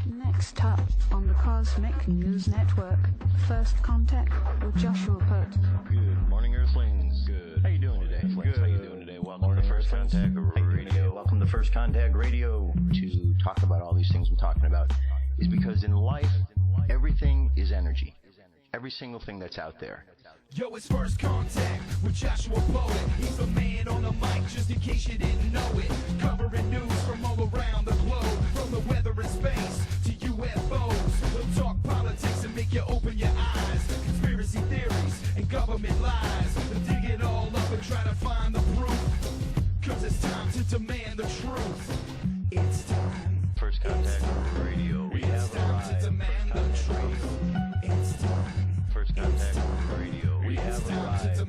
Next up on the Cosmic News Network, First Contact with Joshua Pert. Good morning, Earthlings. Good. How you doing today? Good. How you doing today? Welcome to First Contact Radio. Welcome to First Contact Radio. To talk about all these things I'm talking about is because in life, everything is energy. Every single thing that's out there. Yo, it's First Contact with Joshua Poet. He's the man on the mic, just in case you didn't know it. Covering news from all around the globe, from the weather and space to UFOs. We'll talk politics and make you open your eyes. Conspiracy theories and government lies. We'll dig it all up and try to find the proof. Cause it's time to demand the truth. It's time. First Contact Radio. We have time to demand the truth. It's time. First Contact Radio. We have arrived.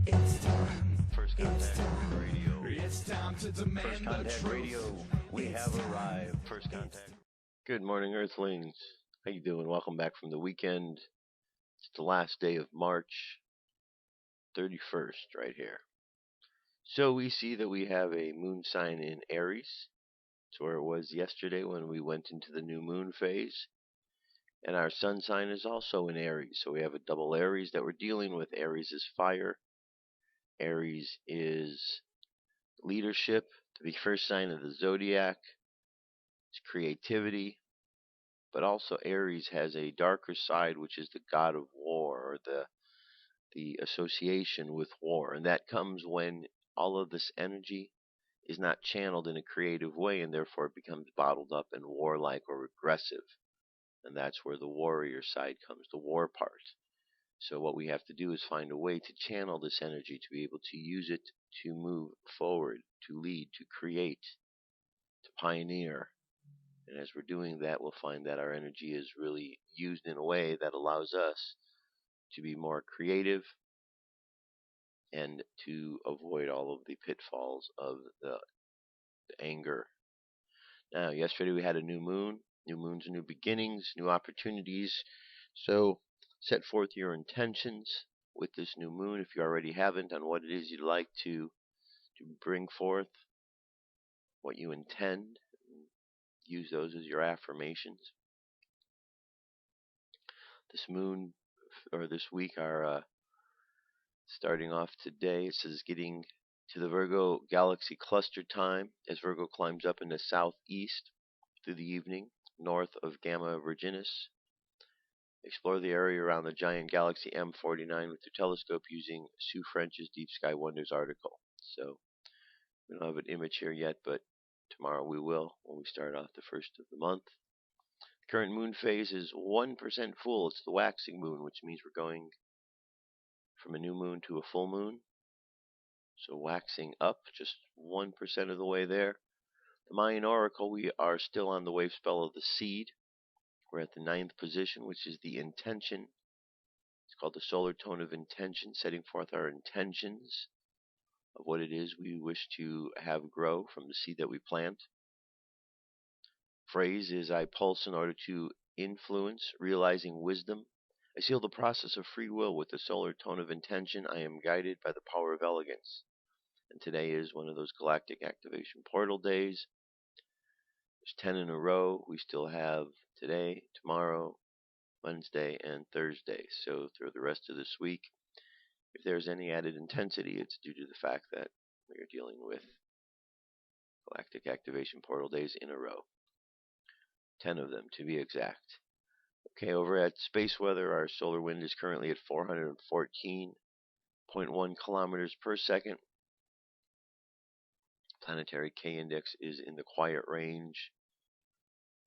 It's time. First Contact Radio. It's time to demand First Contact Radio. We have arrived. First Contact. Good morning, Earthlings. How you doing? Welcome back from the weekend. It's the last day of March 31st right here. So we see that we have a moon sign in Aries. It's where it was yesterday when we went into the new moon phase. And our sun sign is also in Aries. So we have a double Aries that we're dealing with. Aries is fire. Aries is leadership, the first sign of the zodiac. It's creativity. But also Aries has a darker side, which is the god of war, or the association with war. And that comes when all of this energy is not channeled in a creative way, and therefore it becomes bottled up and warlike or aggressive. And that's where the warrior side comes, the war part. So what we have to do is find a way to channel this energy, to be able to use it to move forward, to lead, to create, to pioneer. And as we're doing that, we'll find that our energy is really used in a way that allows us to be more creative and to avoid all of the pitfalls of the anger. Now, yesterday we had a new moon. New moons, new beginnings, new opportunities. So set forth your intentions with this new moon, if you already haven't, on what it is you'd like to bring forth, what you intend. Use those as your affirmations. This moon, or this week, are starting off today. It says getting to the Virgo galaxy cluster time as Virgo climbs up into southeast through the evening, north of Gamma Virginis. Explore the area around the giant galaxy M49 with your telescope using Sue French's Deep Sky Wonders article. So we don't have an image here yet, but tomorrow we will when we start off the first of the month. The current moon phase is 1% full. It's the waxing moon, which means we're going from a new moon to a full moon. So waxing up, just 1% of the way there. The Mayan Oracle, we are still on the wave spell of the seed. We're at the 9th position, which is the intention. It's called the solar tone of intention, setting forth our intentions of what it is we wish to have grow from the seed that we plant. Phrase is, I pulse in order to influence, realizing wisdom. I seal the process of free will with the solar tone of intention. I am guided by the power of elegance. And today is one of those galactic activation portal days. There's 10 in a row. We still have today, tomorrow, Wednesday, and Thursday. So through the rest of this week, if there's any added intensity, it's due to the fact that we are dealing with galactic activation portal days in a row. 10 of them, to be exact. Okay, over at space weather, our solar wind is currently at 414.1 kilometers per second. Planetary K index is in the quiet range.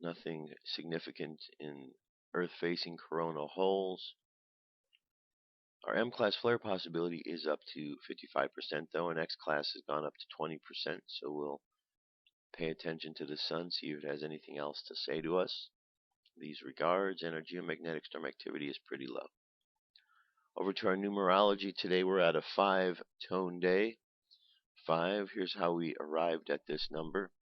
Nothing significant in Earth-facing coronal holes. Our M-class flare possibility is up to 55%, though, and X-class has gone up to 20%, so we'll pay attention to the sun, see if it has anything else to say to us. These regards, and our geomagnetic storm activity is pretty low. Over to our numerology. Today we're at a 5-tone day. 5, here's how we arrived at this number.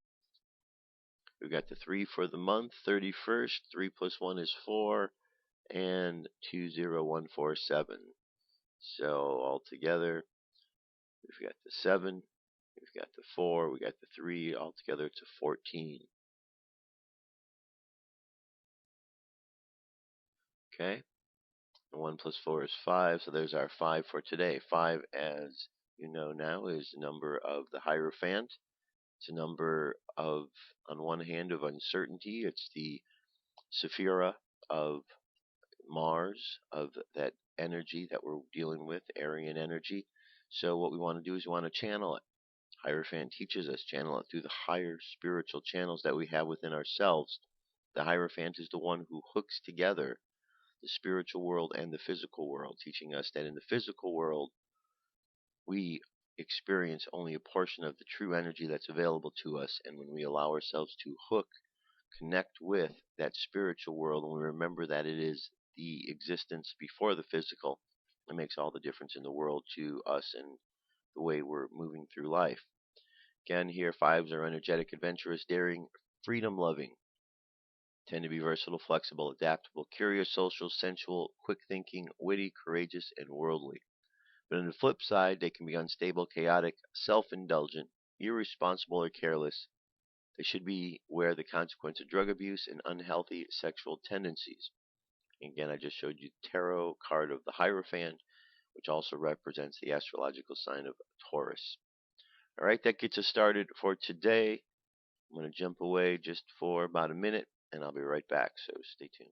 We've got the 3 for the month, 31st, 3 plus 1 is 4, and 20147. So altogether, we've got the 7, we've got the 4, we got the 3, altogether it's a 14. Okay? And 1 plus 4 is 5, so there's our 5 for today. 5, as you know now, is the number of the Hierophant. It's a number of, on one hand, of uncertainty. It's the Sephira of Mars, of that energy that we're dealing with, Aryan energy. So what we want to do is we want to channel it. Hierophant teaches us channel it through the higher spiritual channels that we have within ourselves. The Hierophant is the one who hooks together the spiritual world and the physical world, teaching us that in the physical world we experience only a portion of the true energy that's available to us, and when we allow ourselves to connect with that spiritual world, and we remember that it is the existence before the physical, it makes all the difference in the world to us and the way we're moving through life. Again, here, 5s are energetic, adventurous, daring, freedom-loving, tend to be versatile, flexible, adaptable, curious, social, sensual, quick-thinking, witty, courageous, and worldly. But on the flip side, they can be unstable, chaotic, self-indulgent, irresponsible, or careless. They should beware the consequence of drug abuse and unhealthy sexual tendencies. Again, I just showed you the tarot card of the Hierophant, which also represents the astrological sign of Taurus. All right, that gets us started for today. I'm going to jump away just for about a minute, and I'll be right back, so stay tuned.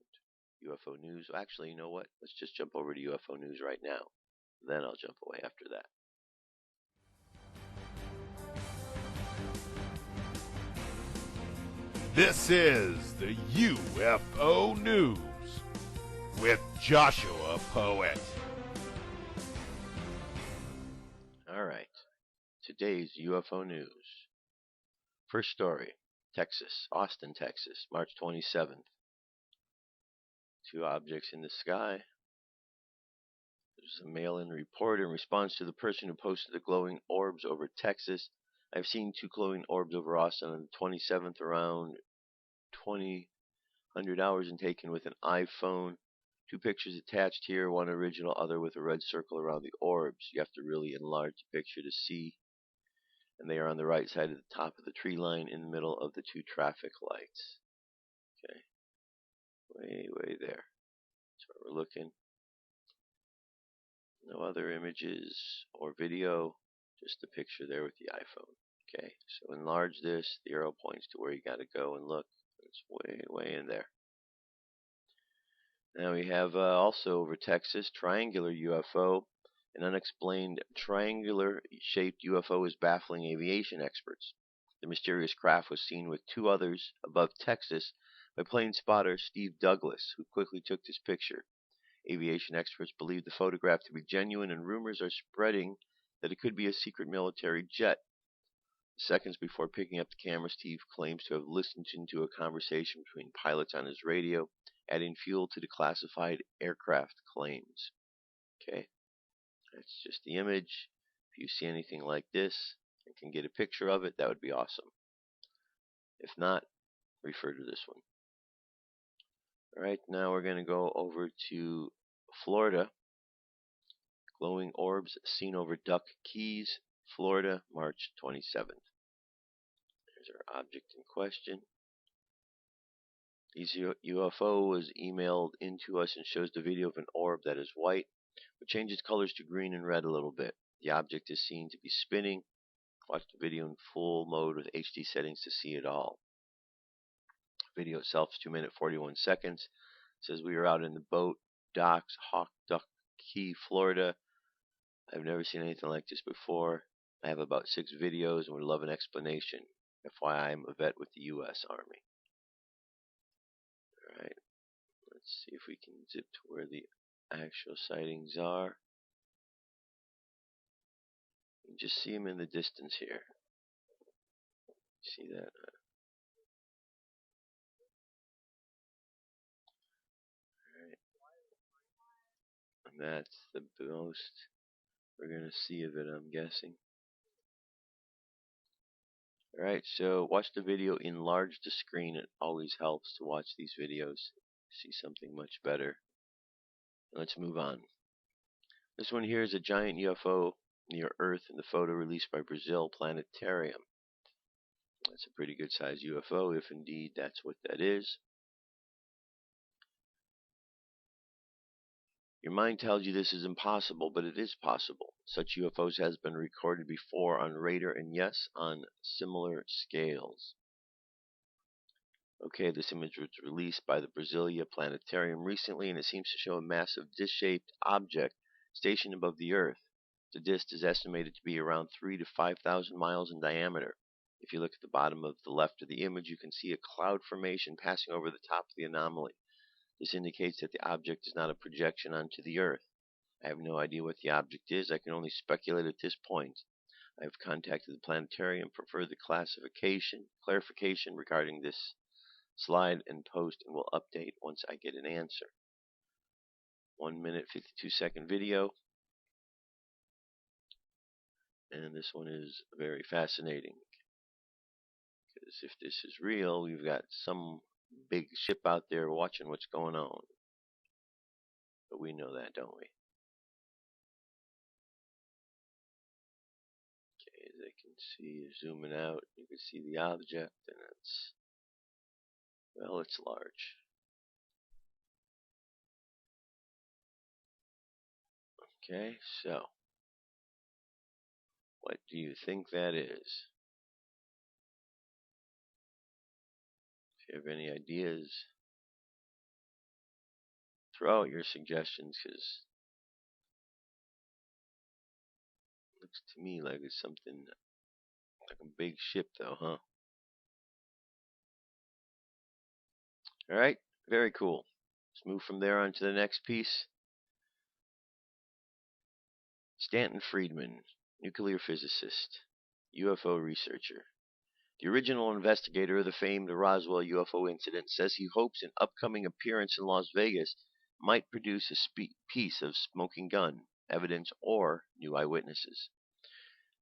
UFO news. Actually, you know what? Let's just jump over to UFO news right now. Then I'll jump away after that. This is the UFO News with Joshua Poet. All right. Today's UFO news. First story, Texas, Austin, Texas, March 27th. 2 objects in the sky. There's a mail-in report in response to the person who posted the glowing orbs over Texas. I've seen 2 glowing orbs over Austin on the 27th around 2000 hours and taken with an iPhone. 2 pictures attached here, one original, other with a red circle around the orbs. You have to really enlarge the picture to see. And they are on the right side of the top of the tree line in the middle of the 2 traffic lights. Okay. Way there. That's where we're looking. No other images or video, just the picture there with the iPhone. Okay, so enlarge this. The arrow points to where you got to go and look. It's way in there. Now we have also over Texas, triangular UFO. An unexplained triangular-shaped UFO is baffling aviation experts. The mysterious craft was seen with 2 others above Texas by plane spotter Steve Douglas, who quickly took this picture. Aviation experts believe the photograph to be genuine, and rumors are spreading that it could be a secret military jet. Seconds before picking up the camera, Steve claims to have listened into a conversation between pilots on his radio, adding fuel to the classified aircraft claims. Okay, that's just the image. If you see anything like this and can get a picture of it, that would be awesome. If not, refer to this one. Alright, now we're going to go over to Florida. Glowing orbs seen over Duck Keys, Florida, March 27th. There's our object in question. This UFO was emailed into us and shows the video of an orb that is white, but changes colors to green and red a little bit. The object is seen to be spinning. Watch the video in full mode with HD settings to see it all. Video itself is 2 minutes 41 seconds. It says we are out in the boat docks, Duck Key, Florida. I've never seen anything like this before. I have about 6 videos and would love an explanation. FYI, I'm a vet with the U.S. Army. Alright, let's see if we can zip to where the actual sightings are. You can just see them in the distance here. See that? And that's the most we're going to see of it, I'm guessing. Alright, so watch the video, enlarge the screen. It always helps to watch these videos, see something much better. Let's move on. This one here is a giant UFO near Earth in the photo released by Brazil Planetarium. That's a pretty good sized UFO, if indeed that's what that is. Your mind tells you this is impossible, but it is possible. Such UFOs has been recorded before on radar and yes, on similar scales. Okay, this image was released by the Brasilia Planetarium recently, and it seems to show a massive disc-shaped object stationed above the Earth. The disk is estimated to be around 3,000 to 5,000 miles in diameter. If you look at the bottom of the left of the image, you can see a cloud formation passing over the top of the anomaly. This indicates that the object is not a projection onto the Earth. I have no idea what the object is. I can only speculate at this point. I have contacted the Planetarium for further clarification regarding this slide and post, and will update once I get an answer. 1 minute 52-second video, and this one is very fascinating because if this is real, we've got some big ship out there watching what's going on, but we know that, don't we? Okay, as I can see, zooming out, you can see the object, and it's, well, it's large. Okay, so what do you think that is? If you have any ideas, throw out your suggestions, because it looks to me like it's something like a big ship, though, huh? Alright, very cool. Let's move from there on to the next piece. Stanton Friedman, nuclear physicist, UFO researcher. The original investigator of the famed Roswell UFO incident says he hopes an upcoming appearance in Las Vegas might produce a piece of smoking gun, evidence, or new eyewitnesses.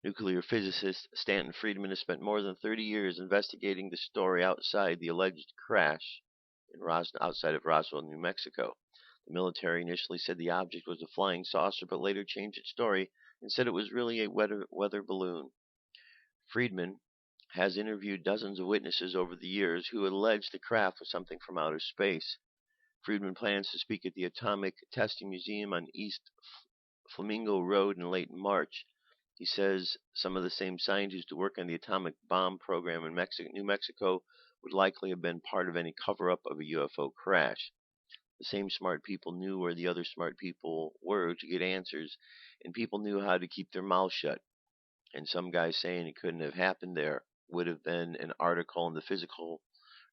Nuclear physicist Stanton Friedman has spent more than 30 years investigating the story outside the alleged crash outside of Roswell, New Mexico. The military initially said the object was a flying saucer, but later changed its story and said it was really a weather balloon. Friedman has interviewed dozens of witnesses over the years who alleged the craft was something from outer space. Friedman plans to speak at the Atomic Testing Museum on East Flamingo Road in late March. He says some of the same scientists who work on the atomic bomb program in New Mexico would likely have been part of any cover-up of a UFO crash. The same smart people knew where the other smart people were to get answers, and people knew how to keep their mouths shut. And some guys saying it couldn't have happened there would have been an article in the Physical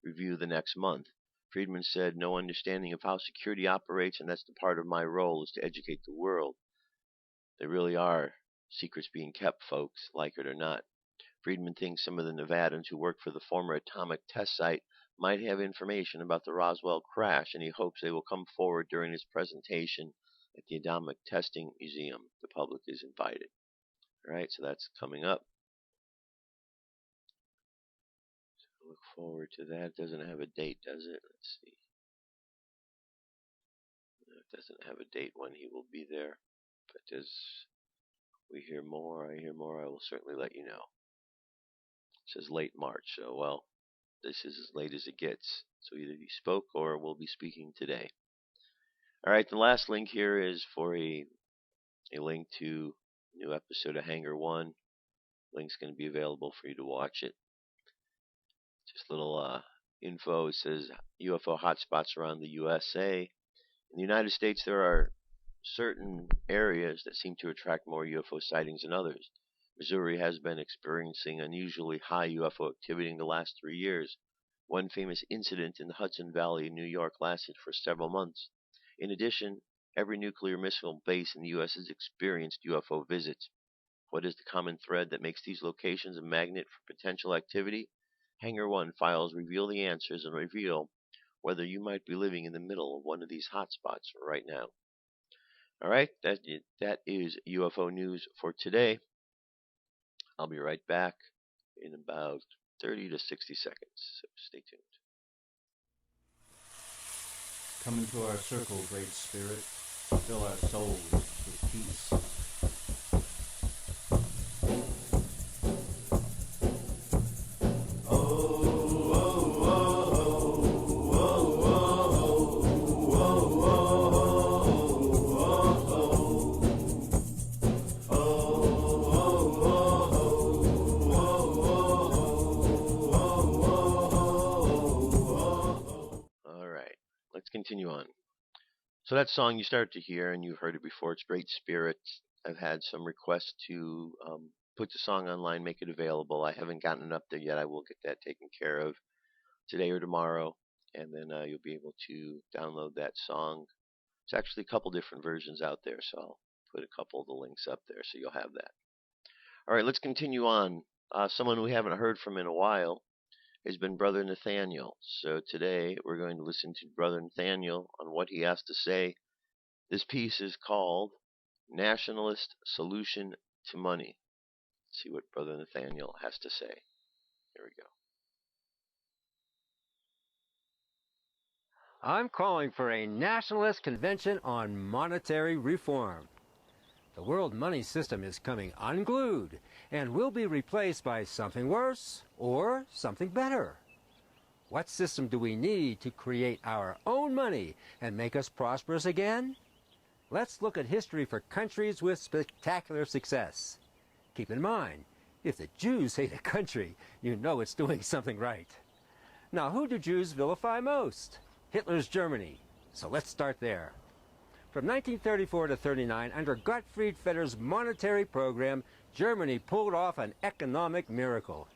Review the next month. Friedman said, "No understanding of how security operates, and that's the part of my role, is to educate the world. There really are secrets being kept, folks, like it or not." Friedman thinks some of the Nevadans who work for the former atomic test site might have information about the Roswell crash, and he hopes they will come forward during his presentation at the Atomic Testing Museum. The public is invited. Alright, so that's coming up. So look forward to that. It doesn't have a date, does it? Let's see. No, it doesn't have a date when he will be there. But as we hear more, I will certainly let you know. It says late March, so well, this is as late as it gets. So either he spoke or will be speaking today. Alright, the last link here is for a link to a new episode of Hangar 1. Link's going to be available for you to watch it. Just a little info. It says UFO hotspots around the USA. In the United States, there are certain areas that seem to attract more UFO sightings than others. Missouri has been experiencing unusually high UFO activity in the last 3 years. One famous incident in the Hudson Valley in New York lasted for several months. In addition, every nuclear missile base in the U.S. has experienced UFO visits. What is the common thread that makes these locations a magnet for potential activity? Hangar 1 files reveal the answers and reveal whether you might be living in the middle of one of these hotspots right now. Alright, that is UFO news for today. I'll be right back in about 30 to 60 seconds, so stay tuned. Come into our circle, Great Spirit. Fill our souls with peace. continue on. So that song you start to hear, and you've heard it before, it's Great Spirit. I've had some requests to put the song online, make it available. I haven't gotten it up there yet. I will get that taken care of today or tomorrow, and then you'll be able to download that song. There's actually a couple different versions out there, so I'll put a couple of the links up there so you'll have that. All right, let's continue on. Someone we haven't heard from in a while has been Brother Nathaniel. So today we're going to listen to Brother Nathaniel on what he has to say. This piece is called Nationalist Solution to Money. Let's see what Brother Nathaniel has to say. Here we go. I'm calling for a nationalist convention on monetary reform. The world money system is coming unglued and will be replaced by something worse or something better. What system do we need to create our own money and make us prosperous again? Let's look at history for countries with spectacular success. Keep in mind, if the Jews hate a country, you know it's doing something right. Now, who do Jews vilify most? Hitler's Germany. So let's start there. From 1934 to 39, under Gottfried Feder's monetary program, Germany pulled off an economic miracle.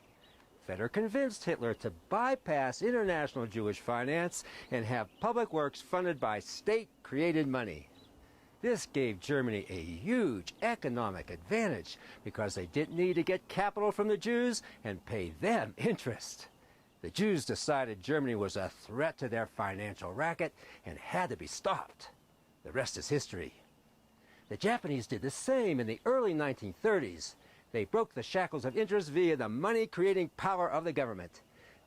Feder convinced Hitler to bypass international Jewish finance and have public works funded by state-created money. This gave Germany a huge economic advantage because they didn't need to get capital from the Jews and pay them interest. The Jews decided Germany was a threat to their financial racket and had to be stopped. The rest is history. The Japanese did the same in the early 1930s. They broke the shackles of interest via the money-creating power of the government.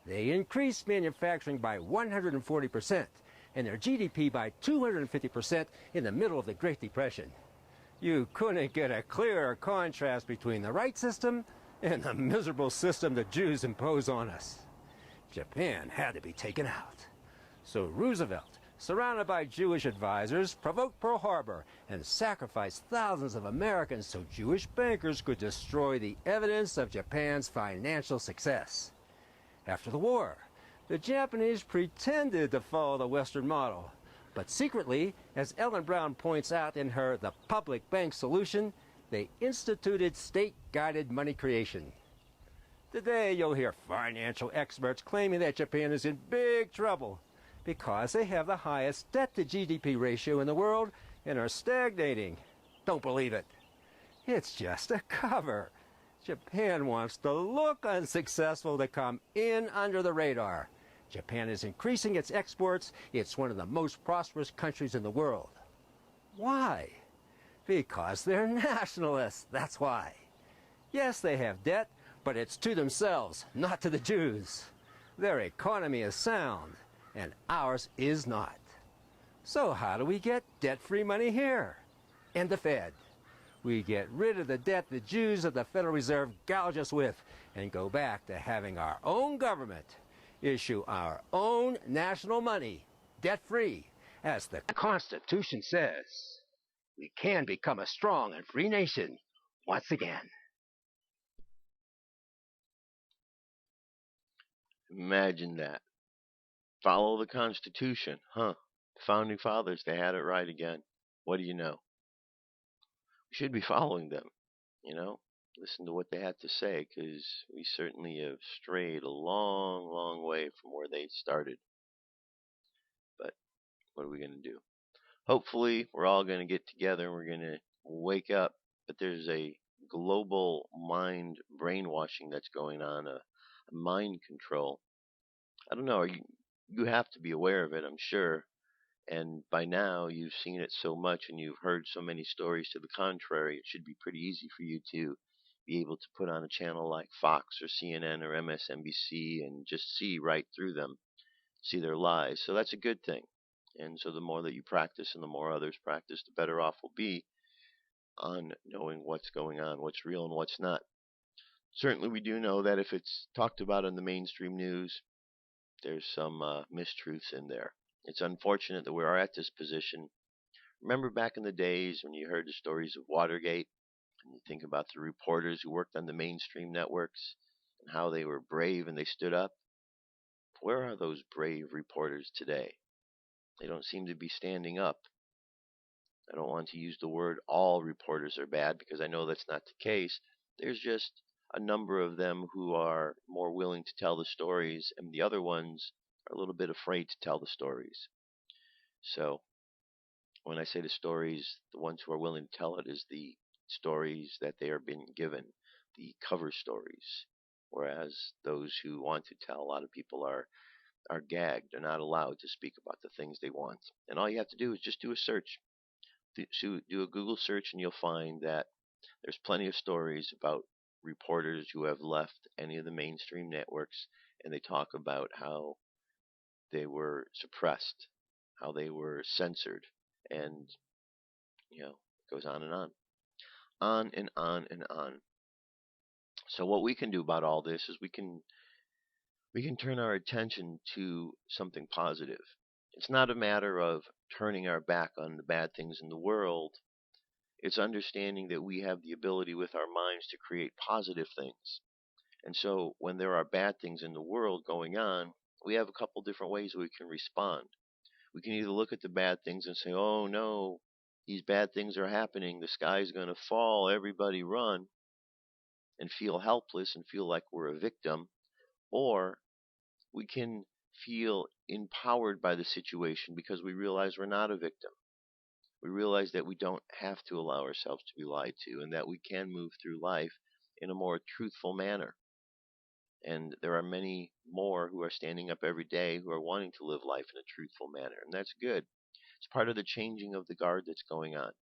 They increased manufacturing by 140% and their GDP by 250% in the middle of the Great Depression. You couldn't get a clearer contrast between the right system and the miserable system the Jews impose on us. Japan had to be taken out. So Roosevelt, surrounded by Jewish advisors, provoked Pearl Harbor and sacrificed thousands of Americans so Jewish bankers could destroy the evidence of Japan's financial success. After the war, the Japanese pretended to follow the Western model, but secretly, as Ellen Brown points out in her The Public Bank Solution, they instituted state-guided money creation. Today, you'll hear financial experts claiming that Japan is in big trouble because they have the highest debt-to-GDP ratio in the world and are stagnating. Don't believe it. It's just a cover. Japan wants to look unsuccessful to come in under the radar. Japan is increasing its exports. It's one of the most prosperous countries in the world. Why? Because they're nationalists, that's why. Yes, they have debt, but it's to themselves, not to the Jews. Their economy is sound, and ours is not. So how do we get debt-free money here? And the Fed. We get rid of the debt the Jews of the Federal Reserve gouge us with and go back to having our own government issue our own national money, debt-free, as the Constitution says. We can become a strong and free nation once again. Imagine that. Follow the Constitution, huh? The Founding Fathers, they had it right again. What do you know? We should be following them, you know? Listen to what they had to say, because we certainly have strayed a long, long way from where they started. But what are we going to do? Hopefully, we're all going to get together and we're going to wake up. But there's a global mind brainwashing that's going on, a mind control. I don't know. You have to be aware of it, I'm sure. And by now, you've seen it so much and you've heard so many stories to the contrary, it should be pretty easy for you to be able to put on a channel like Fox or CNN or MSNBC and just see right through them, see their lies. So that's a good thing. And so the more that you practice and the more others practice, the better off we'll be on knowing what's going on, what's real and what's not. Certainly we do know that if it's talked about in the mainstream news, there's some mistruths in there. It's unfortunate that we are at this position. Remember back in the days when you heard the stories of Watergate, and you think about the reporters who worked on the mainstream networks and how they were brave and they stood up? Where are those brave reporters today? They don't seem to be standing up. I don't want to use the word all reporters are bad, because I know that's not the case. There's just a number of them who are more willing to tell the stories, and the other ones are a little bit afraid to tell the stories. So when I say the stories, the ones who are willing to tell it is the stories that they are being given, the cover stories. Whereas those who want to tell, a lot of people are gagged. They're not allowed to speak about the things they want. And all you have to do is just do a search. Do a Google search, and you'll find that there's plenty of stories about reporters who have left any of the mainstream networks, and they talk about how they were suppressed, how they were censored, and it goes on and on. On and on and on. So what we can do about all this is we can turn our attention to something positive. It's not a matter of turning our back on the bad things in the world. It's understanding that we have the ability with our minds to create positive things. And so when there are bad things in the world going on, we have a couple different ways we can respond. We can either look at the bad things and say, oh no, these bad things are happening, the sky's going to fall, everybody run, and feel helpless and feel like we're a victim. Or we can feel empowered by the situation because we realize we're not a victim. We realize that we don't have to allow ourselves to be lied to, and that we can move through life in a more truthful manner. And there are many more who are standing up every day who are wanting to live life in a truthful manner, and that's good. It's part of the changing of the guard that's going on.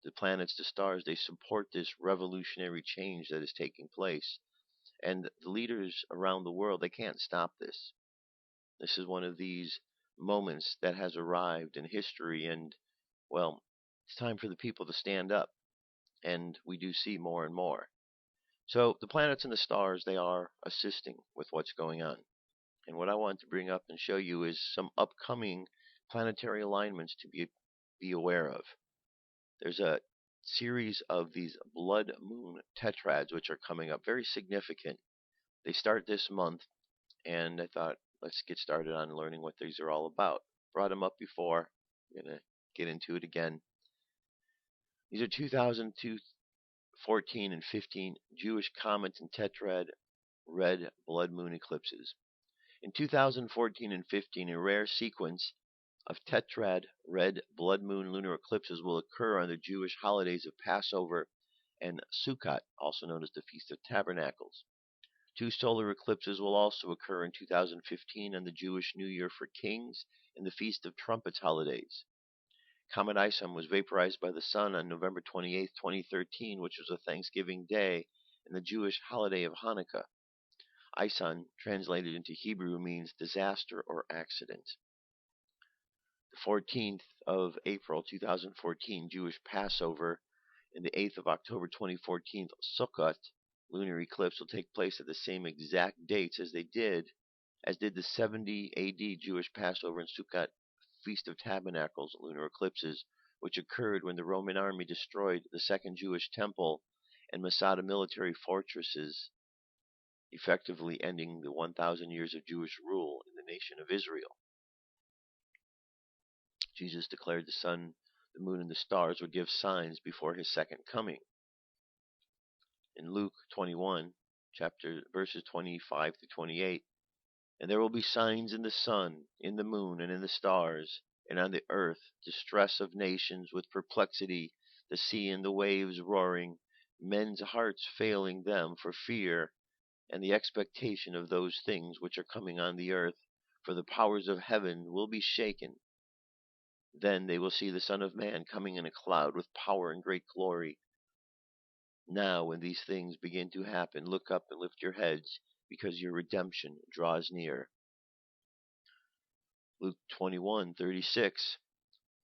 The planets, the stars, they support this revolutionary change that is taking place. And the leaders around the world, they can't stop this. This is one of these moments that has arrived in history, and, well, it's time for the people to stand up. And we do see more and more. So the planets and the stars, they are assisting with what's going on. And what I want to bring up and show you is some upcoming planetary alignments to be aware of. There's a series of these blood moon tetrads which are coming up, very significant. They start this month, and I thought, let's get started on learning what these are all about. Brought them up before. I'm going to get into it again. These are 2014 and 15 Jewish Comet and Tetrad red blood moon eclipses. In 2014 and 15, a rare sequence of Tetrad red blood moon lunar eclipses will occur on the Jewish holidays of Passover and Sukkot, also known as the Feast of Tabernacles. 2 solar eclipses will also occur in 2015 on the Jewish New Year for Kings and the Feast of Trumpets holidays. Comet Isom was vaporized by the sun on November 28, 2013, which was a Thanksgiving day and the Jewish holiday of Hanukkah. Ison, translated into Hebrew, means disaster or accident. The 14th of April 2014 Jewish Passover and the 8th of October 2014 Sukkot lunar eclipse will take place at the same exact dates as did the 70 AD Jewish Passover and Sukkot Feast of Tabernacles lunar eclipses, which occurred when the Roman army destroyed the Second Jewish Temple and Masada military fortresses, effectively ending the 1,000 years of Jewish rule in the nation of Israel. Jesus declared the sun, the moon, and the stars would give signs before his second coming. In Luke 21, verses 25 to 28, and there will be signs in the sun, in the moon, and in the stars, and on the earth distress of nations with perplexity, the sea and the waves roaring, men's hearts failing them for fear, and the expectation of those things which are coming on the earth, for the powers of heaven will be shaken. Then they will see the Son of Man coming in a cloud with power and great glory. Now, when these things begin to happen, look up and lift your heads, because your redemption draws near. Luke 21:36.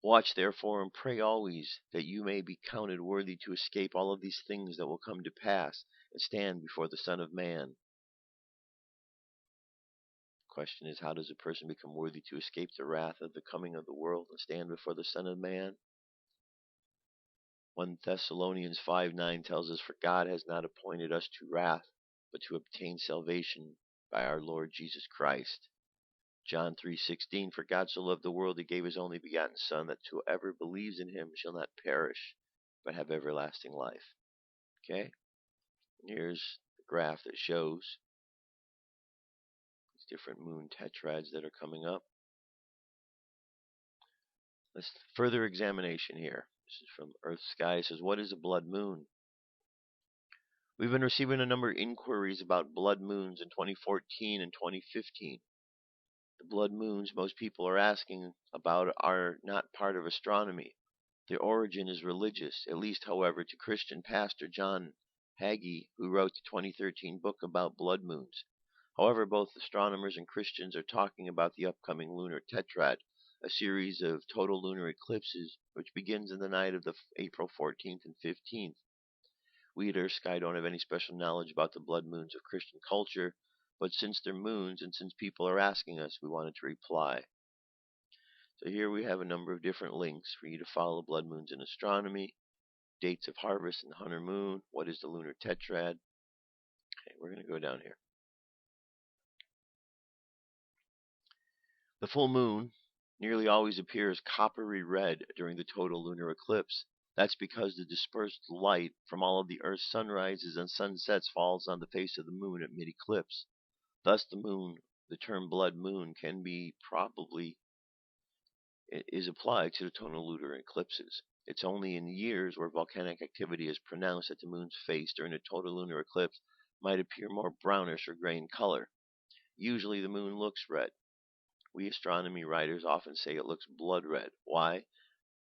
Watch therefore and pray always, that you may be counted worthy to escape all of these things that will come to pass, and stand before the Son of Man. The question is, how does a person become worthy to escape the wrath of the coming of the world and stand before the Son of Man? 1 Thessalonians 5:9 tells us, for God has not appointed us to wrath, but to obtain salvation by our Lord Jesus Christ. John 3:16, for God so loved the world he gave his only begotten Son, that whoever believes in him shall not perish, but have everlasting life. Okay? And here's the graph that shows these different moon tetrads that are coming up. Let's further examination here. This is from Earth Sky. It says, what is a blood moon? We've been receiving a number of inquiries about blood moons in 2014 and 2015. The blood moons most people are asking about are not part of astronomy. Their origin is religious, at least, however, to Christian pastor John Hagee, who wrote the 2013 book about blood moons. However, both astronomers and Christians are talking about the upcoming lunar tetrad, a series of total lunar eclipses which begins in the night of the April 14th and 15th. We at Earth Sky don't have any special knowledge about the blood moons of Christian culture, but since they're moons and since people are asking us, we wanted to reply. So here we have a number of different links for you to follow blood moons in astronomy, dates of harvest and hunter moon, what is the lunar tetrad. Okay, we're going to go down here. The full moon nearly always appears coppery red during the total lunar eclipse. That's because the dispersed light from all of the Earth's sunrises and sunsets falls on the face of the moon at mid-eclipse. Thus the term blood moon can be is applied to the total lunar eclipses. It's only in years where volcanic activity is pronounced that the moon's face during a total lunar eclipse might appear more brownish or gray in color. Usually the moon looks red. We astronomy writers often say it looks blood red. Why?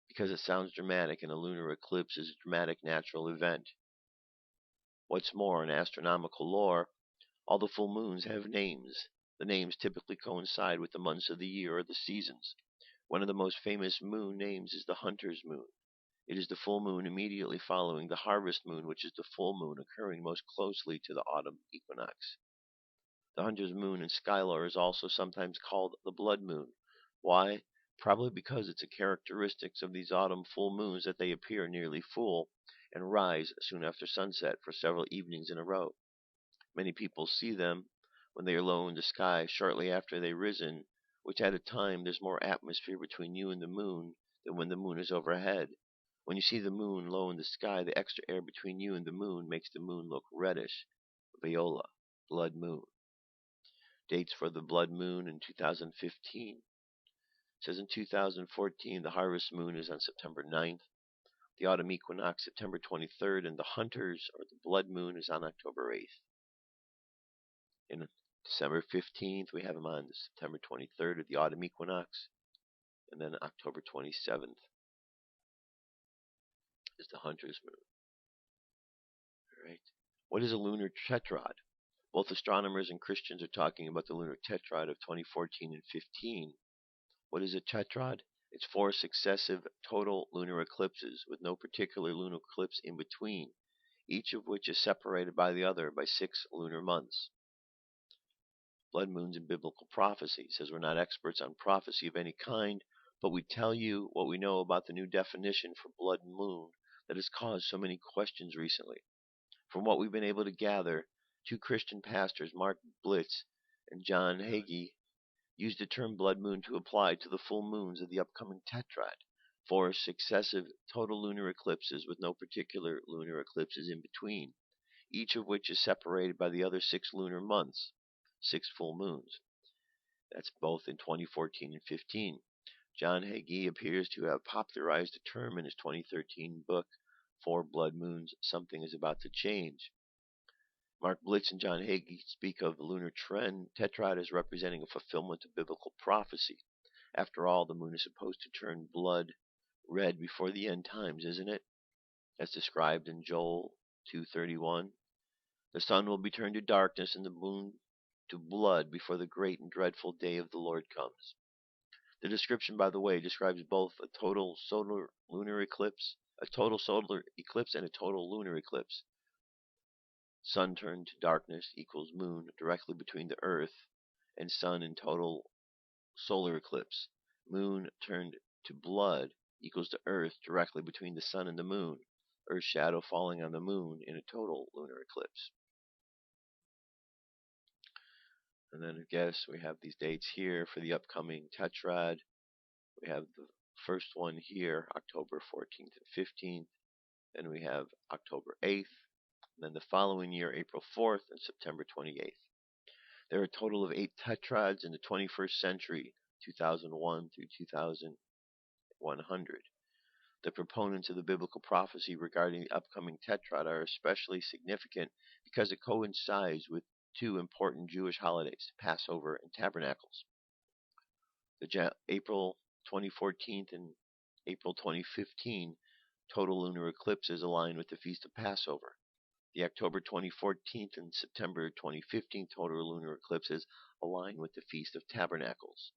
Because it sounds dramatic, and a lunar eclipse is a dramatic natural event. What's more, in astronomical lore, all the full moons have names. The names typically coincide with the months of the year or the seasons. One of the most famous moon names is the Hunter's Moon. It is the full moon immediately following the harvest moon, which is the full moon occurring most closely to the autumn equinox. The Hunter's Moon in sky lore is also sometimes called the blood moon. Why? Probably because it's a characteristic of these autumn full moons that they appear nearly full and rise soon after sunset for several evenings in a row. Many people see them when they are low in the sky shortly after they've risen, which at a time there's more atmosphere between you and the moon than when the moon is overhead. When you see the moon low in the sky, the extra air between you and the moon makes the moon look reddish. Viola, blood moon. Dates for the blood moon in 2015. It says in 2014 the harvest moon is on September 9th, the autumn equinox September 23rd, and the hunters or the blood moon is on October 8th. In December 15th we have them on September 23rd at the autumn equinox, and then October 27th is the hunter's moon. All right. What is a lunar tetrad? Both astronomers and Christians are talking about the lunar tetrad of 2014 and 15. What is a tetrad? It's 4 successive total lunar eclipses with no particular lunar eclipse in between, each of which is separated by the other by 6 lunar months. Blood moons in biblical prophecy. It says we're not experts on prophecy of any kind, but we tell you what we know about the new definition for blood moon that has caused so many questions recently. From what we've been able to gather, 2 Christian pastors, Mark Blitz and John Hagee, used the term blood moon to apply to the full moons of the upcoming tetrad, 4 successive total lunar eclipses with no particular lunar eclipses in between, each of which is separated by the other 6 lunar months, 6 full moons. That's both in 2014 and 15. John Hagee appears to have popularized the term in his 2013 book, 4 Blood Moons, Something is About to Change. Mark Blitz and John Hagee speak of the lunar tetrad as representing a fulfillment of biblical prophecy. After all, the moon is supposed to turn blood red before the end times, isn't it? As described in Joel 2:31. The sun will be turned to darkness and the moon to blood before the great and dreadful day of the Lord comes. The description, by the way, describes both a total solar lunar eclipse, a total solar eclipse, and a total lunar eclipse. Sun turned to darkness equals moon directly between the Earth and sun in total solar eclipse. Moon turned to blood equals to Earth directly between the sun and the moon. Earth's shadow falling on the moon in a total lunar eclipse. And then I guess we have these dates here for the upcoming Tetrad. We have the first one here, October 14th and 15th. Then we have October 8th. And then the following year, April 4th and September 28th. There are a total of 8 Tetrads in the 21st century, 2001 through 2100. The proponents of the biblical prophecy regarding the upcoming Tetrad are especially significant because it coincides with 2 important Jewish holidays, Passover and Tabernacles. The April 2014 and April 2015 total lunar eclipses align with the Feast of Passover. The October 2014 and September 2015 total lunar eclipses align with the Feast of Tabernacles.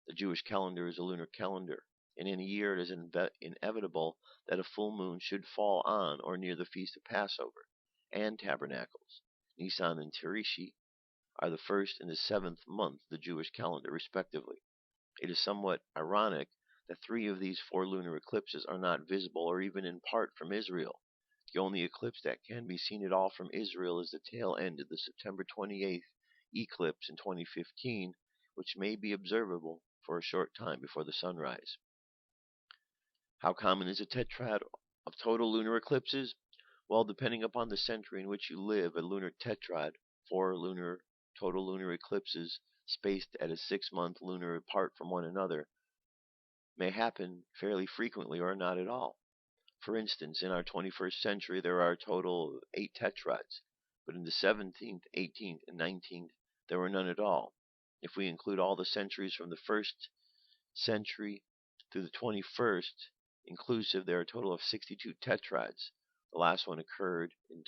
The Jewish calendar is a lunar calendar, and in a year it is inevitable that a full moon should fall on or near the Feast of Passover and Tabernacles. Nisan and Tishri are the first and the 7th month of the Jewish calendar, respectively. It is somewhat ironic that 3 of these 4 lunar eclipses are not visible or even in part from Israel. The only eclipse that can be seen at all from Israel is the tail end of the September 28th eclipse in 2015, which may be observable for a short time before the sunrise. How common is a tetrad of total lunar eclipses? Well, depending upon the century in which you live, a lunar tetrad, 4 total lunar eclipses spaced at a 6-month lunar apart from one another, may happen fairly frequently or not at all. For instance, in our 21st century, there are a total of 8 tetrads, but in the 17th, 18th, and 19th, there were none at all. If we include all the centuries from the 1st century through the 21st, inclusive, there are a total of 62 tetrads. The last one occurred in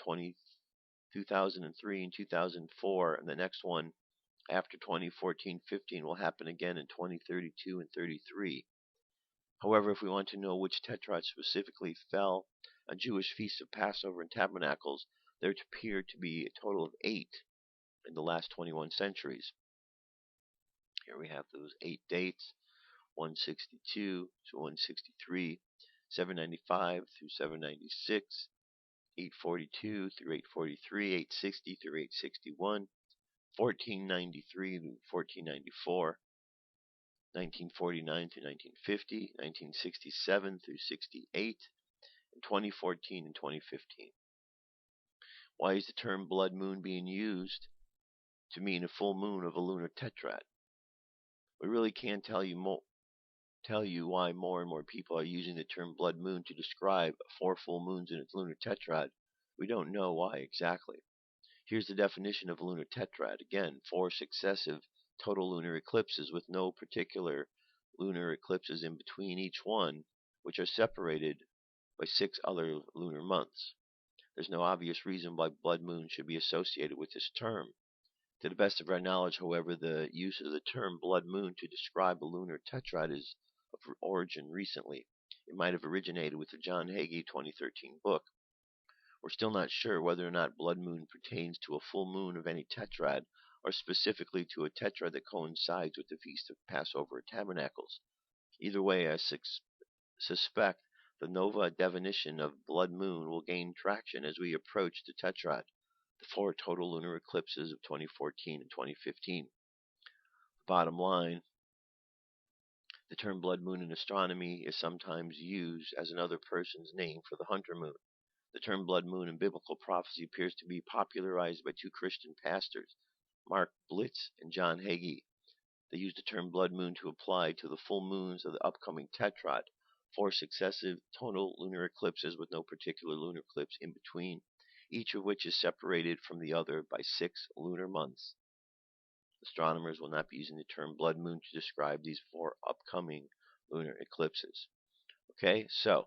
2003 and 2004, and the next one after 2014-15 will happen again in 2032 and 33. However, if we want to know which tetrad specifically fell on Jewish feasts of Passover and Tabernacles, there appear to be a total of 8 in the last 21 centuries. Here we have those 8 dates: 162 to 163, 795 through 796, 842 through 843, 860 through 861, 1493 to 1494, 1949 through 1950, 1967 through 68, and 2014 and 2015. Why is the term blood moon being used to mean a full moon of a lunar tetrad? We really can't tell you why more and more people are using the term blood moon to describe 4 full moons in its lunar tetrad. We don't know why exactly. Here's the definition of a lunar tetrad. Again, 4 successive total lunar eclipses with no particular lunar eclipses in between each one, which are separated by 6 other lunar months. There's no obvious reason why blood moon should be associated with this term. To the best of our knowledge, however, the use of the term blood moon to describe a lunar tetrad is of origin recently. It might have originated with the John Hagee 2013 book. We're still not sure whether or not blood moon pertains to a full moon of any tetrad, or specifically to a tetrad that coincides with the Feast of Passover or Tabernacles. Either way, I suspect the nova definition of blood moon will gain traction as we approach the tetrad, the 4 total lunar eclipses of 2014 and 2015. Bottom line, the term blood moon in astronomy is sometimes used as another person's name for the hunter moon. The term blood moon in biblical prophecy appears to be popularized by 2 Christian pastors, Mark Blitz and John Hagee. They used the term blood moon to apply to the full moons of the upcoming tetrad, 4 successive total lunar eclipses with no particular lunar eclipse in between, each of which is separated from the other by 6 lunar months. Astronomers will not be using the term blood moon to describe these 4 upcoming lunar eclipses. Okay, so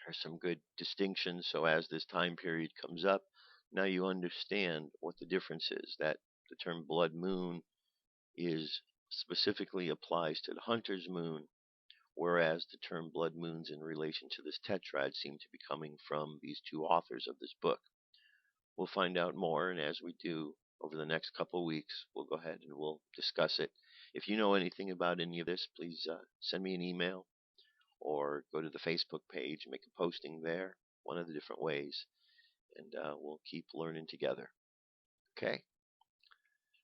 there's some good distinctions. So as this time period comes up, now you understand what the difference is, that the term blood moon is specifically applies to the hunter's moon, whereas the term blood moons in relation to this tetrad seem to be coming from these 2 authors of this book. We'll find out more, and as we do over the next couple of weeks, we'll go ahead and we'll discuss it. If you know anything about any of this, please send me an email or go to the Facebook page and make a posting there, one of the different ways, and we'll keep learning together. Okay?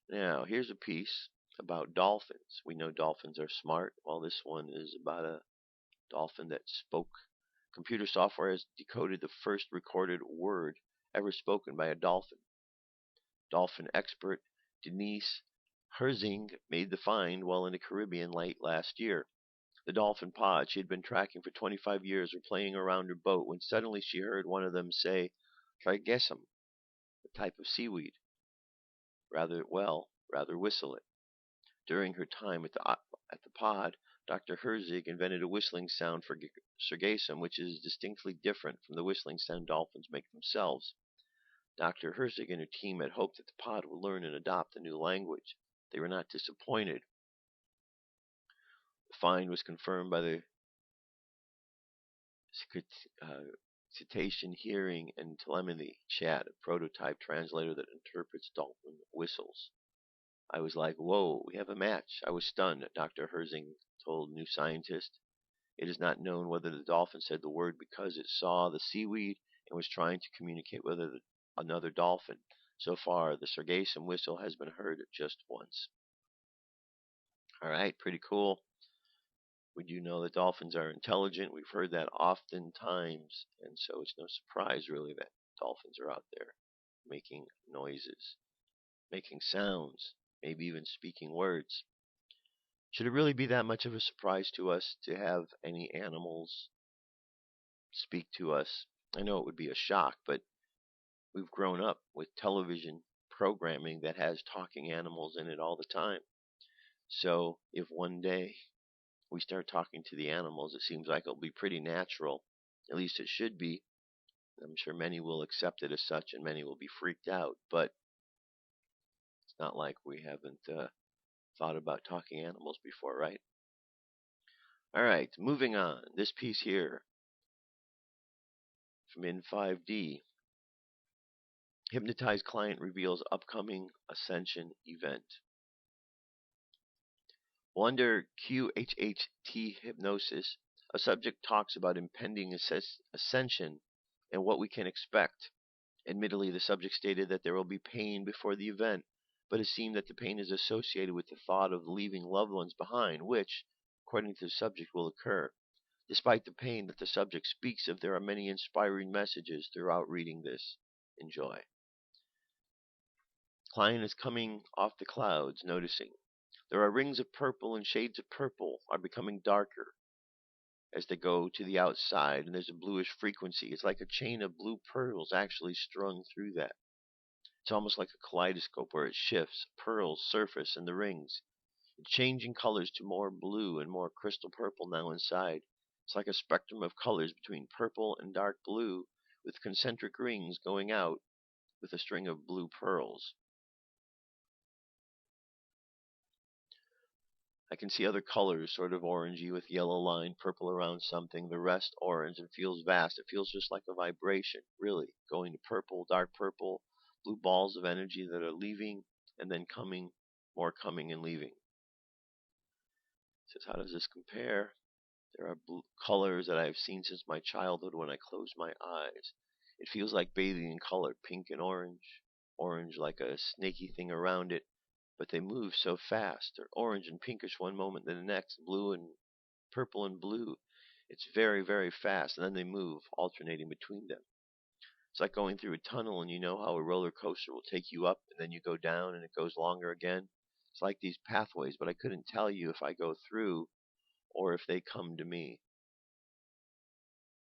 Now, here's a piece about dolphins. We know dolphins are smart. Well, this one is about a dolphin that spoke. Computer software has decoded the first recorded word ever spoken by a dolphin. Dolphin expert Denise Herzing made the find while in the Caribbean late last year. The dolphin pod she had been tracking for 25 years were playing around her boat when suddenly she heard one of them say, "Trigesum," a type of seaweed. Rather whistle it. During her time at the pod, Dr. Herzig invented a whistling sound for sargassum, which is distinctly different from the whistling sound dolphins make themselves. Dr. Herzig and her team had hoped that the pod would learn and adopt the new language. They were not disappointed. The find was confirmed by the citation, hearing, and telemetry chat, a prototype translator that interprets dolphin whistles. I was like, whoa, we have a match. I was stunned, Dr. Herzing told New Scientist. It is not known whether the dolphin said the word because it saw the seaweed and was trying to communicate with another dolphin. So far, the sargassum whistle has been heard just once. All right, pretty cool. We do know that dolphins are intelligent. We've heard that oftentimes, and so it's no surprise, really, that dolphins are out there making noises, making sounds, maybe even speaking words. Should it really be that much of a surprise to us to have any animals speak to us? I know it would be a shock, but we've grown up with television programming that has talking animals in it all the time. So if one day we start talking to the animals, it seems like it'll be pretty natural. At least it should be. I'm sure many will accept it as such and many will be freaked out, but it's not like we haven't thought about talking animals before, right? All right, moving on. This piece here from In5D. Hypnotized client reveals upcoming Ascension event. Well, under QHHT hypnosis, a subject talks about impending ascension and what we can expect. Admittedly, the subject stated that there will be pain before the event, but it seemed that the pain is associated with the thought of leaving loved ones behind, which, according to the subject, will occur. Despite the pain that the subject speaks of, there are many inspiring messages throughout reading this. Enjoy. Client is coming off the clouds, noticing. There are rings of purple, and shades of purple are becoming darker as they go to the outside, and there's a bluish frequency. It's like a chain of blue pearls actually strung through that. It's almost like a kaleidoscope where it shifts, pearls surface in the rings. It's changing colors to more blue and more crystal purple now inside. It's like a spectrum of colors between purple and dark blue, with concentric rings going out with a string of blue pearls. I can see other colors, sort of orangey with yellow line, purple around something, the rest orange, and feels vast. It feels just like a vibration, really, going to purple, dark purple, blue balls of energy that are leaving and then coming, more coming and leaving. It says, how does this compare? There are blue colors that I have seen since my childhood when I close my eyes. It feels like bathing in color, pink and orange like a snaky thing around it, but they move so fast. They're orange and pinkish one moment, then the next, blue and purple and blue. It's very, very fast, and then they move, alternating between them. It's like going through a tunnel, and you know how a roller coaster will take you up, and then you go down, and it goes longer again. It's like these pathways, but I couldn't tell you if I go through or if they come to me.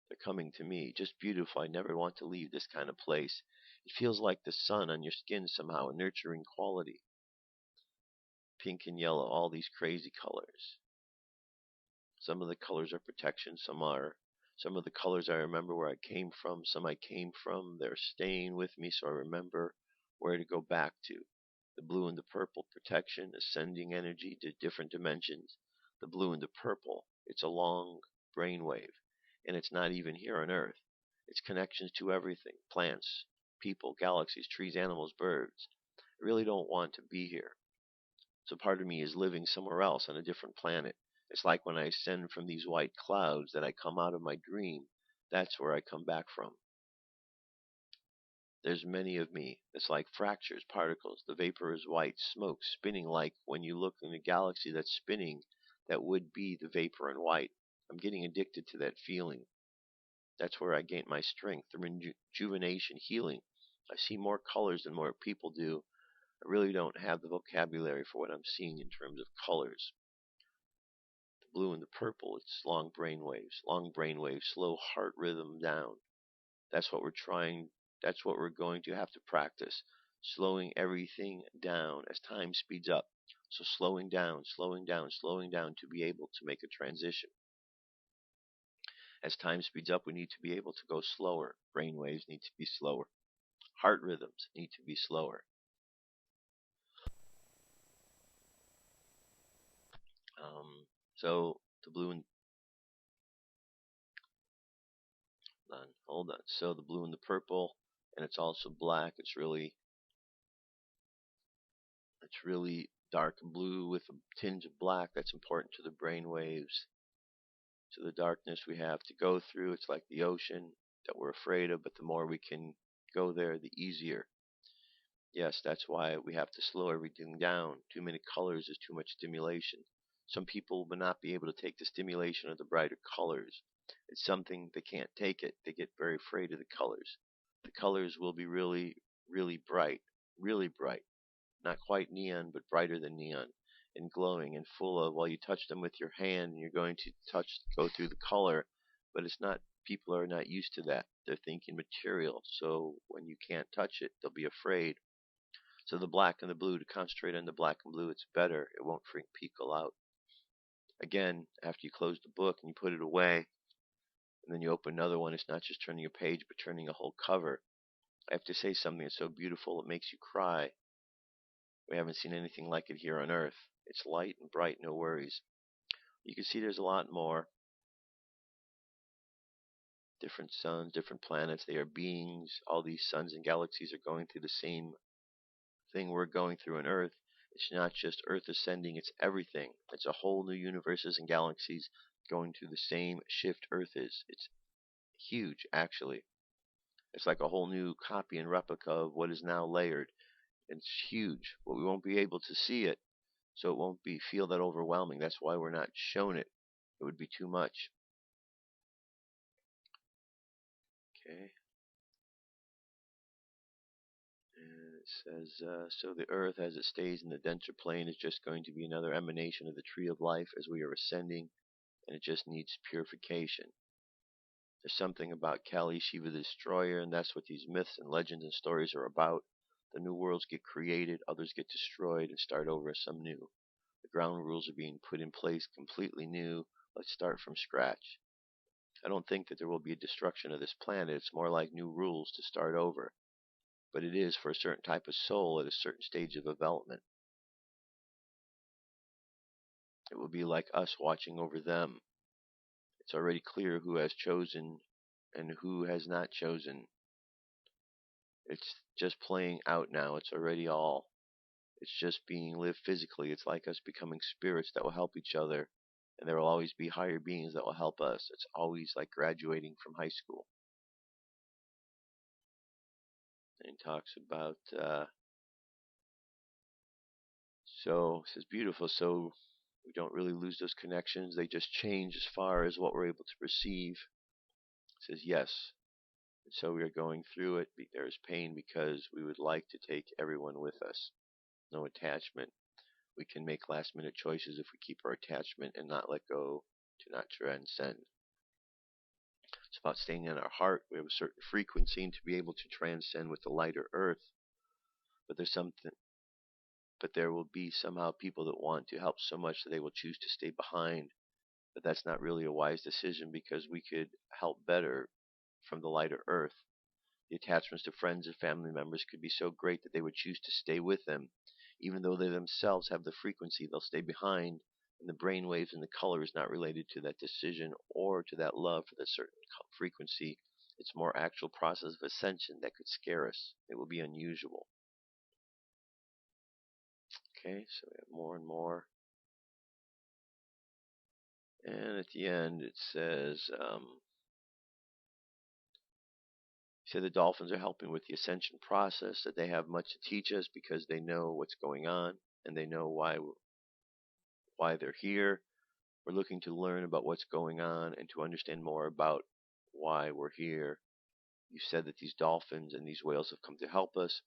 They're coming to me. Just beautiful. I never want to leave this kind of place. It feels like the sun on your skin somehow, a nurturing quality. Pink and yellow, all these crazy colors. Some of the colors are protection, some of the colors I remember where I came from, some I came from, they're staying with me, so I remember where to go back to. The blue and the purple, protection, ascending energy to different dimensions. The blue and the purple, it's a long brainwave, and it's not even here on Earth. It's connections to everything, plants, people, galaxies, trees, animals, birds. I really don't want to be here. So part of me is living somewhere else on a different planet. It's like when I ascend from these white clouds that I come out of my dream. That's where I come back from. There's many of me. It's like fractures, particles. The vapor is white, smoke, spinning like when you look in a galaxy that's spinning, that would be the vapor and white. I'm getting addicted to that feeling. That's where I gain my strength, the rejuvenation, healing. I see more colors than more people do. I really don't have the vocabulary for what I'm seeing in terms of colors. The blue and the purple, it's long brain waves, slow heart rhythm down. That's what we're going to have to practice. Slowing everything down as time speeds up. So slowing down to be able to make a transition. As time speeds up, we need to be able to go slower. Brain waves need to be slower. Heart rhythms need to be slower. So the blue and hold on. So the blue and the purple, and it's also black. It's really dark blue with a tinge of black. That's important to the brain waves. To the darkness we have to go through. It's like the ocean that we're afraid of, but the more we can go there, the easier. Yes, that's why we have to slow everything down. Too many colors is too much stimulation. Some people will not be able to take the stimulation of the brighter colors. It's something they can't take it. They get very afraid of the colors. The colors will be really, really bright. Really bright. Not quite neon, but brighter than neon. And glowing and full of, while you touch them with your hand and you're going to go through the color, but it's not, people are not used to that. They're thinking material. So when you can't touch it, they'll be afraid. So the black and the blue, to concentrate on the black and blue, it's better. It won't freak people out. Again, after you close the book and you put it away, and then you open another one, it's not just turning a page, but turning a whole cover. I have to say something that's so beautiful it makes you cry. We haven't seen anything like it here on Earth. It's light and bright, no worries. You can see there's a lot more. Different suns, different planets, they are beings. All these suns and galaxies are going through the same thing we're going through on Earth. It's not just Earth ascending, it's everything. It's a whole new universes and galaxies going through the same shift Earth is. It's huge, actually. It's like a whole new copy and replica of what is now layered. It's huge, but we won't be able to see it, so it won't feel that overwhelming. That's why we're not shown it. It would be too much. Okay. And it says, so the Earth, as it stays in the denser plane, is just going to be another emanation of the tree of life as we are ascending, and it just needs purification. There's something about Kali, Shiva the Destroyer, and that's what these myths and legends and stories are about. The new worlds get created, others get destroyed, and start over as some new. The ground rules are being put in place completely new. Let's start from scratch. I don't think that there will be a destruction of this planet. It's more like new rules to start over. But it is for a certain type of soul at a certain stage of development. It will be like us watching over them. It's already clear who has chosen and who has not chosen. It's just playing out now. It's just being lived physically. It's like us becoming spirits that will help each other, and there will always be higher beings that will help us. It's always like graduating from high school. And he talks about, so it says beautiful, so we don't really lose those connections. They just change as far as what we're able to perceive. It says yes. And so we are going through it. There is pain because we would like to take everyone with us. No attachment. We can make last minute choices if we keep our attachment and not let go, to not transcend. It's about staying in our heart. We have a certain frequency and to be able to transcend with the lighter earth. But there will be somehow people that want to help so much that they will choose to stay behind. But that's not really a wise decision because we could help better from the lighter earth. The attachments to friends and family members could be so great that they would choose to stay with them. Even though they themselves have the frequency, they'll stay behind, and the brain waves and the color is not related to that decision or to that love for that certain frequency. It's more actual process of ascension that could scare us. It will be unusual. Okay, so we have more and more. And at the end it says, say the dolphins are helping with the ascension process, that they have much to teach us because they know what's going on and they know why they're here. We're looking to learn about what's going on and to understand more about why we're here. You said that these dolphins and these whales have come to help us.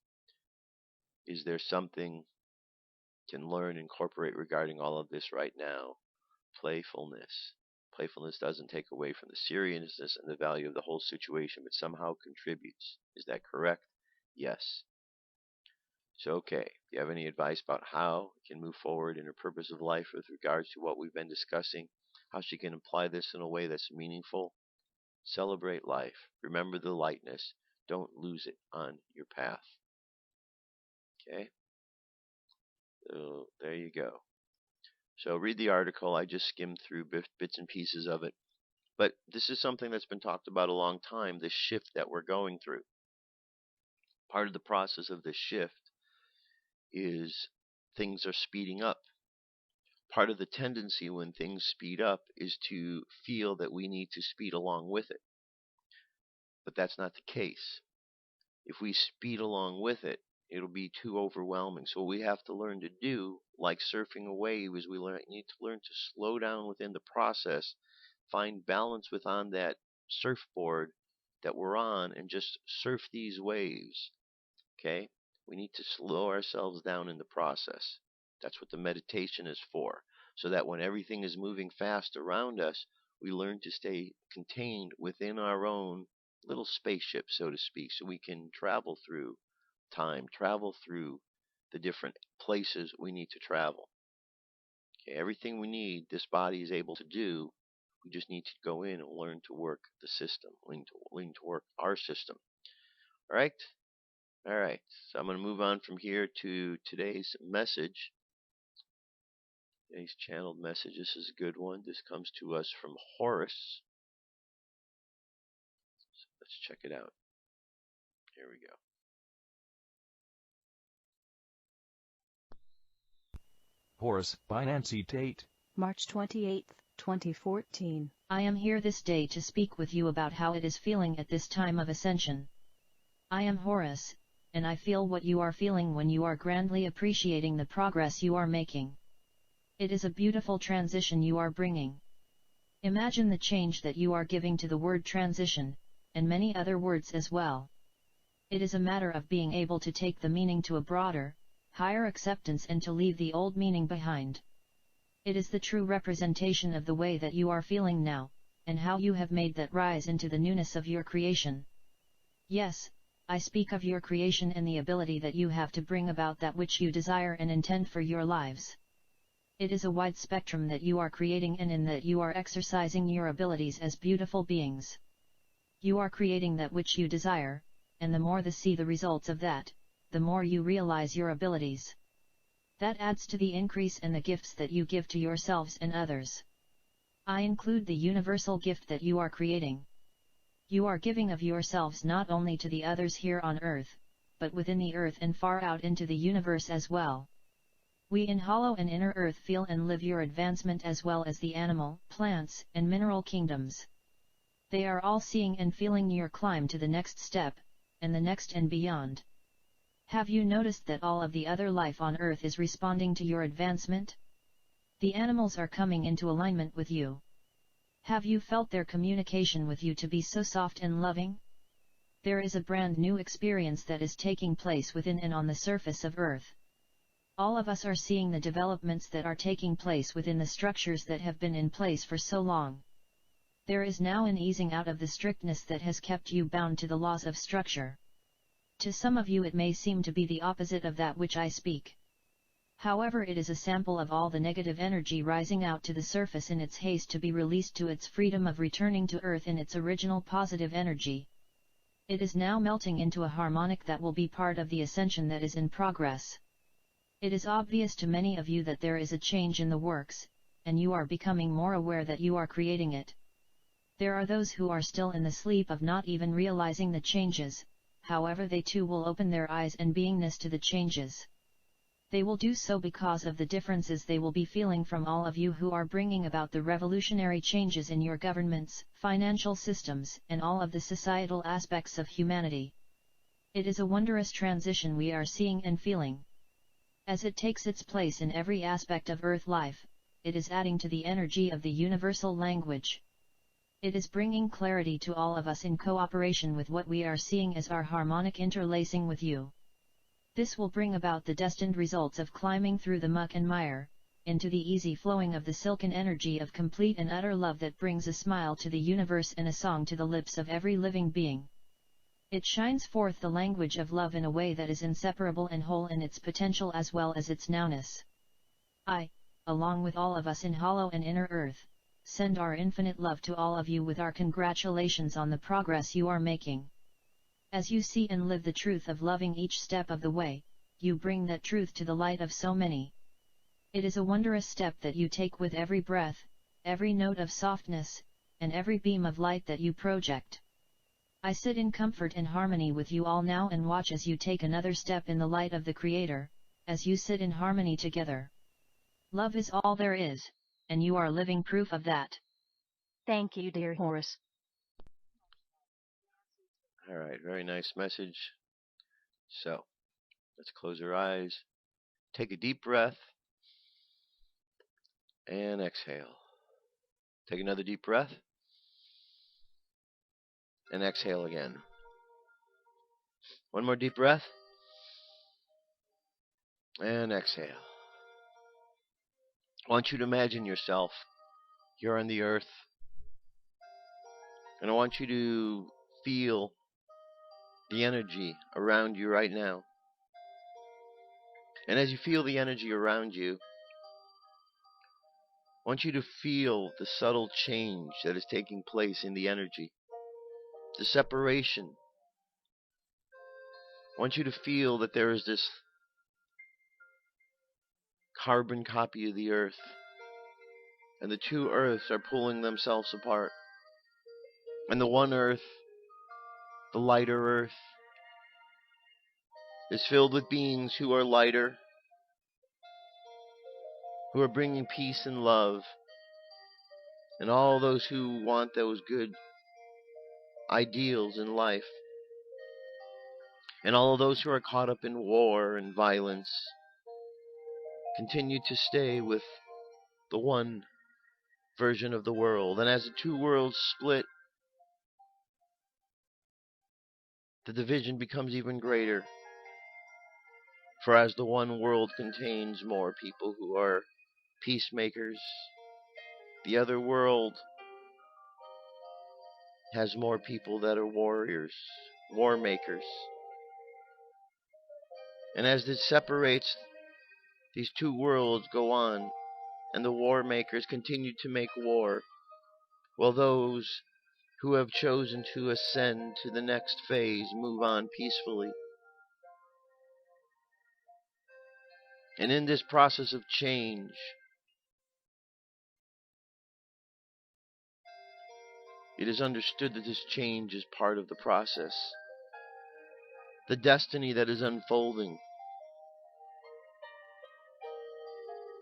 Is there something you can learn, incorporate regarding all of this right now? Playfulness. Playfulness doesn't take away from the seriousness and the value of the whole situation, but somehow contributes. Is that correct? Yes. So, okay, if you have any advice about how you can move forward in her purpose of life with regards to what we've been discussing, how she can apply this in a way that's meaningful, celebrate life. Remember the lightness. Don't lose it on your path. Okay? So, there you go. So read the article. I just skimmed through bits and pieces of it. But this is something that's been talked about a long time, this shift that we're going through. Part of the process of this shift is things are speeding up. Part of the tendency when things speed up is to feel that we need to speed along with it. But that's not the case. If we speed along with it, it'll be too overwhelming. So what we have to learn to do, like surfing a wave, is we need to learn to slow down within the process, find balance within that surfboard that we're on, and just surf these waves. Okay? We need to slow ourselves down in the process. That's what the meditation is for. So that when everything is moving fast around us, we learn to stay contained within our own little spaceship, so to speak, so we can travel through time, travel through the different places we need to travel. Okay, everything we need, this body is able to do. We just need to go in and learn to work the system, learn to work our system. All right? All right, so I'm going to move on from here to today's message. Today's channeled message. This is a good one. This comes to us from Horus. So let's check it out. Here we go. Horus, Binance date. March 28, 2014. I am here this day to speak with you about how it is feeling at this time of ascension. I am Horus, and I feel what you are feeling when you are grandly appreciating the progress you are making. It is a beautiful transition you are bringing. Imagine the change that you are giving to the word transition, and many other words as well. It is a matter of being able to take the meaning to a broader, higher acceptance and to leave the old meaning behind. It is the true representation of the way that you are feeling now, and how you have made that rise into the newness of your creation. Yes, I speak of your creation and the ability that you have to bring about that which you desire and intend for your lives. It is a wide spectrum that you are creating, and in that you are exercising your abilities as beautiful beings. You are creating that which you desire, and the more you see the results of that, the more you realize your abilities. That adds to the increase and the gifts that you give to yourselves and others. I include the universal gift that you are creating. You are giving of yourselves not only to the others here on earth, but within the earth and far out into the universe as well. We in hollow and inner earth feel and live your advancement, as well as the animal, plants, and mineral kingdoms. They are all seeing and feeling your climb to the next step, and the next and beyond. Have you noticed that all of the other life on earth is responding to your advancement? The animals are coming into alignment with you. Have you felt their communication with you to be so soft and loving? There is a brand new experience that is taking place within and on the surface of Earth. All of us are seeing the developments that are taking place within the structures that have been in place for so long. There is now an easing out of the strictness that has kept you bound to the laws of structure. To some of you it may seem to be the opposite of that which I speak. However, it is a sample of all the negative energy rising out to the surface in its haste to be released to its freedom of returning to Earth in its original positive energy. It is now melting into a harmonic that will be part of the ascension that is in progress. It is obvious to many of you that there is a change in the works, and you are becoming more aware that you are creating it. There are those who are still in the sleep of not even realizing the changes, however they too will open their eyes and beingness to the changes. They will do so because of the differences they will be feeling from all of you who are bringing about the revolutionary changes in your governments, financial systems, and all of the societal aspects of humanity. It is a wondrous transition we are seeing and feeling. As it takes its place in every aspect of Earth life, it is adding to the energy of the universal language. It is bringing clarity to all of us in cooperation with what we are seeing as our harmonic interlacing with you. This will bring about the destined results of climbing through the muck and mire, into the easy flowing of the silken energy of complete and utter love that brings a smile to the universe and a song to the lips of every living being. It shines forth the language of love in a way that is inseparable and whole in its potential as well as its nowness. I, along with all of us in Hollow and Inner Earth, send our infinite love to all of you with our congratulations on the progress you are making. As you see and live the truth of loving each step of the way, you bring that truth to the light of so many. It is a wondrous step that you take with every breath, every note of softness, and every beam of light that you project. I sit in comfort and harmony with you all now and watch as you take another step in the light of the Creator, as you sit in harmony together. Love is all there is, and you are living proof of that. Thank you, dear Horus. All right, very nice message. So, let's close our eyes, take a deep breath, and exhale. Take another deep breath, and exhale again. One more deep breath, and exhale. I want you to imagine yourself here on the earth, and I want you to feel the energy around you right now. And as you feel the energy around you, I want you to feel the subtle change that is taking place in the energy, the separation. I want you to feel that there is this carbon copy of the earth, and the two earths are pulling themselves apart. And the one earth, the lighter earth, is filled with beings who are lighter, who are bringing peace and love, and all those who want those good ideals in life. And all of those who are caught up in war and violence continue to stay with the one version of the world. And as the two worlds split, the division becomes even greater. For as the one world contains more people who are peacemakers, the other world has more people that are warriors, war makers. And as this separates, these two worlds go on, and the war makers continue to make war, while those who have chosen to ascend to the next phase move on peacefully. And in this process of change, it is understood that this change is part of the process, the destiny that is unfolding,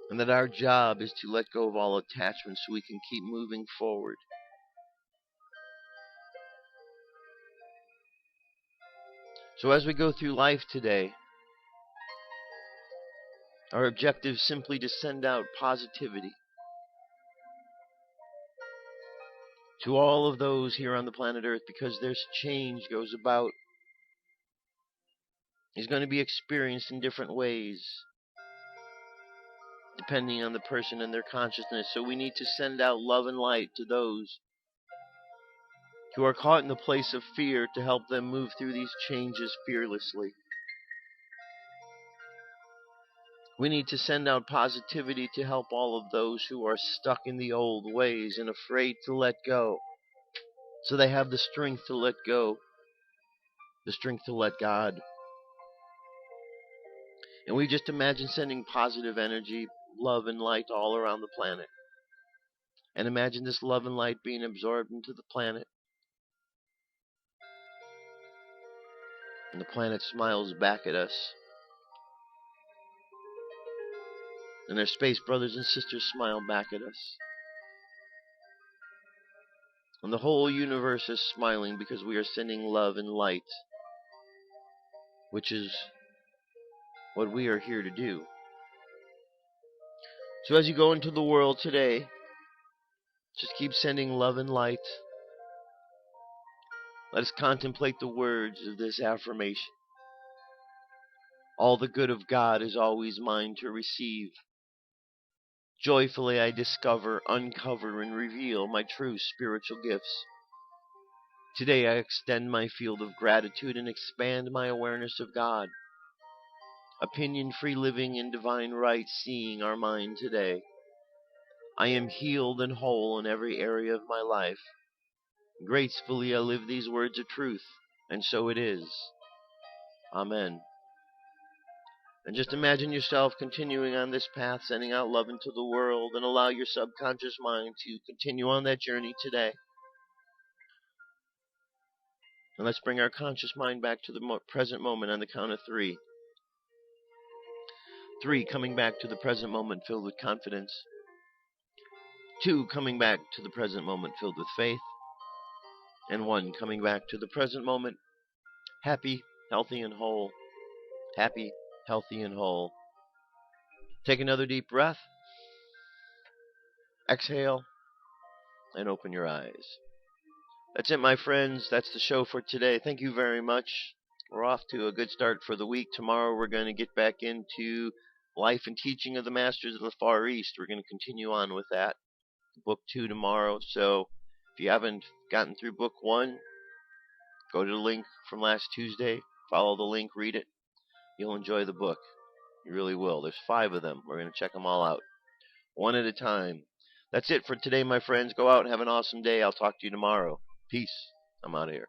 and that our job is to let go of all attachments so we can keep moving forward. So as we go through life today, our objective is simply to send out positivity to all of those here on the planet Earth, because this change goes about is going to be experienced in different ways depending on the person and their consciousness. So we need to send out love and light to those who are caught in the place of fear, to help them move through these changes fearlessly. We need to send out positivity to help all of those who are stuck in the old ways and afraid to let go, so they have the strength to let go, the strength to let God. And we just imagine sending positive energy, love and light all around the planet. And imagine this love and light being absorbed into the planet. And the planet smiles back at us. And their space brothers and sisters smile back at us. And the whole universe is smiling because we are sending love and light, which is what we are here to do. So as you go into the world today, just keep sending love and light. Let us contemplate the words of this affirmation. All the good of God is always mine to receive. Joyfully I discover, uncover, and reveal my true spiritual gifts. Today I extend my field of gratitude and expand my awareness of God. Opinion-free living and divine right seeing are mine today. I am healed and whole in every area of my life. Gracefully I live these words of truth, and so it is. Amen. And just imagine yourself continuing on this path, sending out love into the world, and allow your subconscious mind to continue on that journey today. And let's bring our conscious mind back to the present moment on the count of 3. 3, coming back to the present moment filled with confidence. 2, coming back to the present moment filled with faith. And 1, coming back to the present moment happy, healthy, and whole. Happy, healthy, and whole. Take another deep breath. Exhale, and open your eyes. That's it, my friends. That's the show for today. Thank you very much. We're off to a good start for the week. Tomorrow we're going to get back into Life and Teaching of the Masters of the Far East. We're going to continue on with that. Book 2 tomorrow. So if you haven't gotten through Book 1, go to the link from last Tuesday. Follow the link, read it. You'll enjoy the book. You really will. There's 5 of them. We're going to check them all out, one at a time. That's it for today, my friends. Go out and have an awesome day. I'll talk to you tomorrow. Peace. I'm out of here.